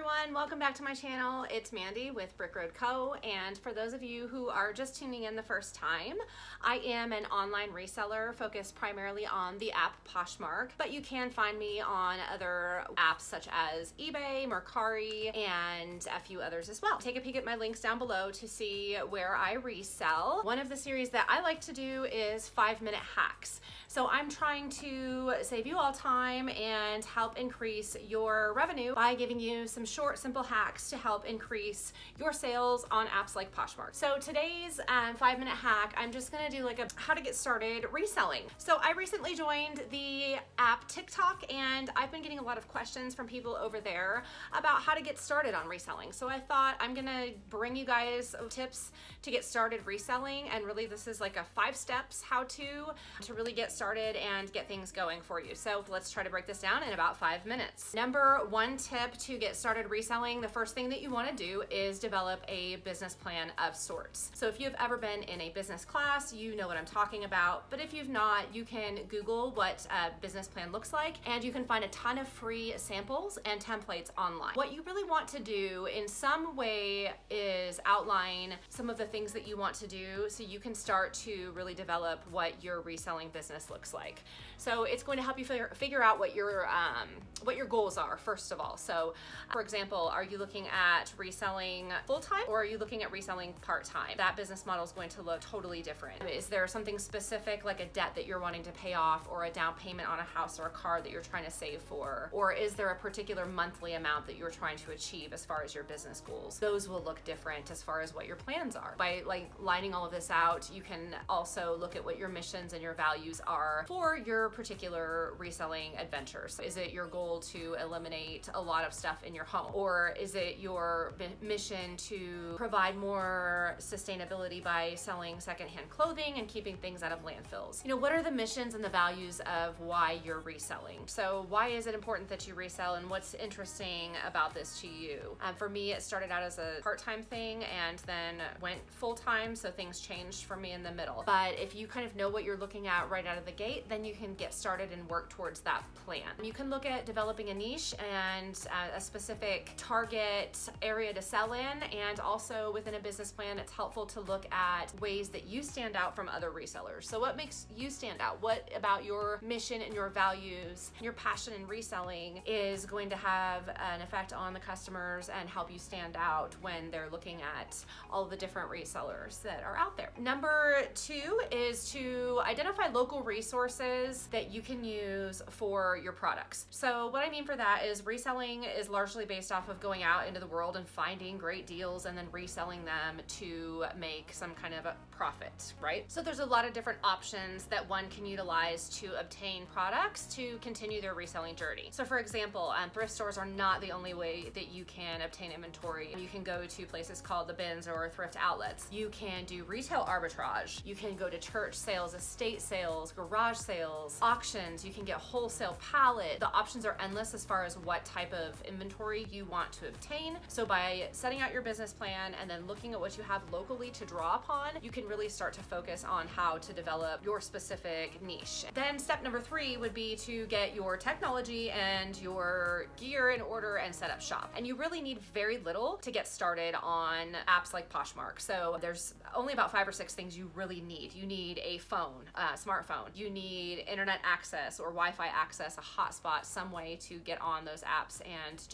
everyone, welcome back to my channel. It's Mandy with Brick Road Co. And for those of you who are just tuning in the first time, I am an online reseller focused primarily on the app Poshmark, but you can find me on other apps such as eBay, Mercari, and a few others as well. Take a peek at my links down below to see where I resell. One of the series that I like to do is 5-minute hacks. So I'm trying to save you all time and help increase your revenue by giving you some short, simple hacks to help increase your sales on apps like Poshmark. So today's 5-minute hack, I'm just gonna do like a how to get started reselling. So I recently joined the app TikTok, and I've been getting a lot of questions from people over there about how to get started on reselling. So I thought I'm gonna bring you guys tips to get started reselling, and really this is like a 5 steps how to really get started and get things going for you. So let's try to break this down in about 5 minutes. Number 1 tip to get started reselling, the first thing that you want to do is develop a business plan of sorts. So if you've ever been in a business class, you know what I'm talking about, but if you've not, you can Google what a business plan looks like, and you can find a ton of free samples and templates online. What you really want to do in some way is outline some of the things that you want to do so you can start to really develop what your reselling business looks like. So it's going to help you figure out what your goals are, first of all. So for example, are you looking at reselling full-time, or are you looking at reselling part-time? That business model is going to look totally different. Is there something specific like a debt that you're wanting to pay off, or a down payment on a house or a car that you're trying to save for? Or is there a particular monthly amount that you're trying to achieve as far as your business goals? Those will look different as far as what your plans are. By lining all of this out, you can also look at what your missions and your values are for your particular reselling adventures. Is it your goal to eliminate a lot of stuff in your home? Or is it your mission to provide more sustainability by selling secondhand clothing and keeping things out of landfills? You know, what are the missions and the values of why you're reselling? So why is it important that you resell, and what's interesting about this to you? For me, it started out as a part-time thing and then went full-time, so things changed for me in the middle. But if you kind of know what you're looking at right out of the gate, then you can get started and work towards that plan. You can look at developing a niche and a specific target area to sell in, and also within a business plan, it's helpful to look at ways that you stand out from other resellers. So what makes you stand out? What about your mission and your values, your passion in reselling is going to have an effect on the customers and help you stand out when they're looking at all the different resellers that are out there. Number 2 is to identify local resources that you can use for your products. So what I mean for that is reselling is largely based off of going out into the world and finding great deals and then reselling them to make some kind of a profit, right? So there's a lot of different options that one can utilize to obtain products to continue their reselling journey. So for example, thrift stores are not the only way that you can obtain inventory. You can go to places called the bins or thrift outlets. You can do retail arbitrage. You can go to church sales, estate sales, garage sales, auctions. You can get wholesale pallet. The options are endless as far as what type of inventory you want to obtain. So by setting out your business plan and then looking at what you have locally to draw upon, you can really start to focus on how to develop your specific niche. Then step number 3 would be to get your technology and your gear in order and set up shop. And you really need very little to get started on apps like Poshmark. So there's only about 5 or 6 things you really need. You need a phone, a smartphone. You need internet access or Wi-Fi access, a hotspot, some way to get on those apps and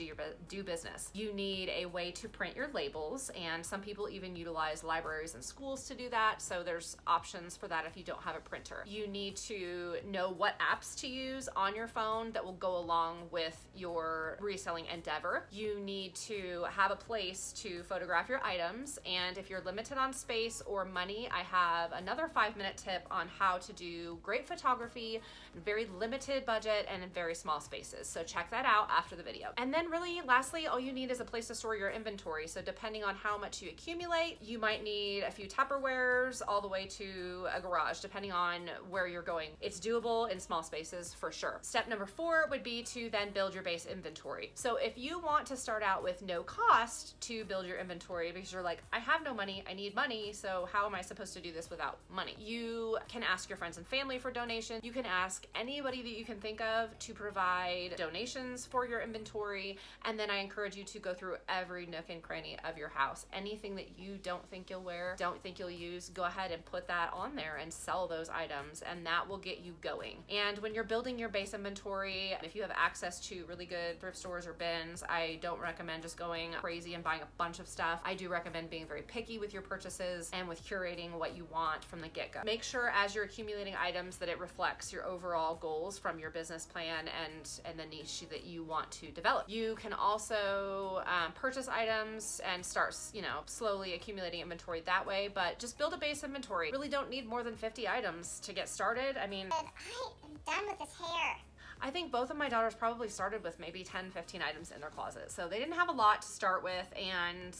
do business. You need a way to print your labels, and some people even utilize libraries and schools to do that. So there's options for that if you don't have a printer. You need to know what apps to use on your phone that will go along with your reselling endeavor. You need to have a place to photograph your items, and if you're limited on space or money, I have another 5-minute tip on how to do great photography, very limited budget, and in very small spaces. So check that out after the video. And then really lastly, all you need is a place to store your inventory. So depending on how much you accumulate, you might need a few Tupperwares all the way to a garage, depending on where you're going. It's doable in small spaces for sure. Step number 4 would be to then build your base inventory. So if you want to start out with no cost to build your inventory because you're like, I have no money, I need money, so how am I supposed to do this without money? You can ask your friends and family for donations. You can ask anybody that you can think of to provide donations for your inventory, and then then I encourage you to go through every nook and cranny of your house. Anything that you don't think you'll wear, don't think you'll use, go ahead and put that on there and sell those items, and that will get you going. And when you're building your base inventory, if you have access to really good thrift stores or bins, I don't recommend just going crazy and buying a bunch of stuff. I do recommend being very picky with your purchases and with curating what you want from the get-go. Make sure as you're accumulating items that it reflects your overall goals from your business plan and the niche that you want to develop. You can also purchase items and start, slowly accumulating inventory that way, but just build a base inventory. Really don't need more than 50 items to get started. I mean, I am done with this hair. I think both of my daughters probably started with maybe 10, 15 items in their closet. So they didn't have a lot to start with, and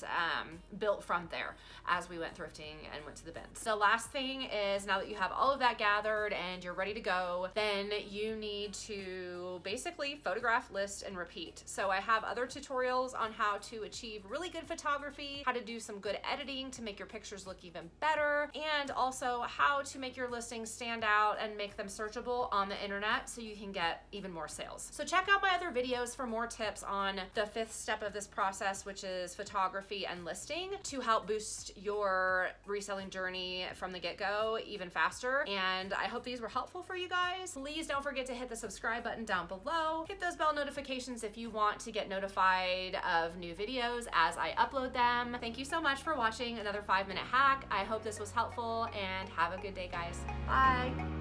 built from there as we went thrifting and went to the bins. The last thing is, now that you have all of that gathered and you're ready to go, then you need to basically photograph, list, and repeat. So I have other tutorials on how to achieve really good photography, how to do some good editing to make your pictures look even better, and also how to make your listings stand out and make them searchable on the internet so you can get even more sales. So check out my other videos for more tips on the 5th step of this process, which is photography and listing, to help boost your reselling journey from the get-go even faster. And I hope these were helpful for you guys. Please don't forget to hit the subscribe button down below. Hit those bell notifications if you want to get notified of new videos as I upload them. Thank you so much for watching another 5-minute hack. I hope this was helpful, and have a good day, guys. Bye.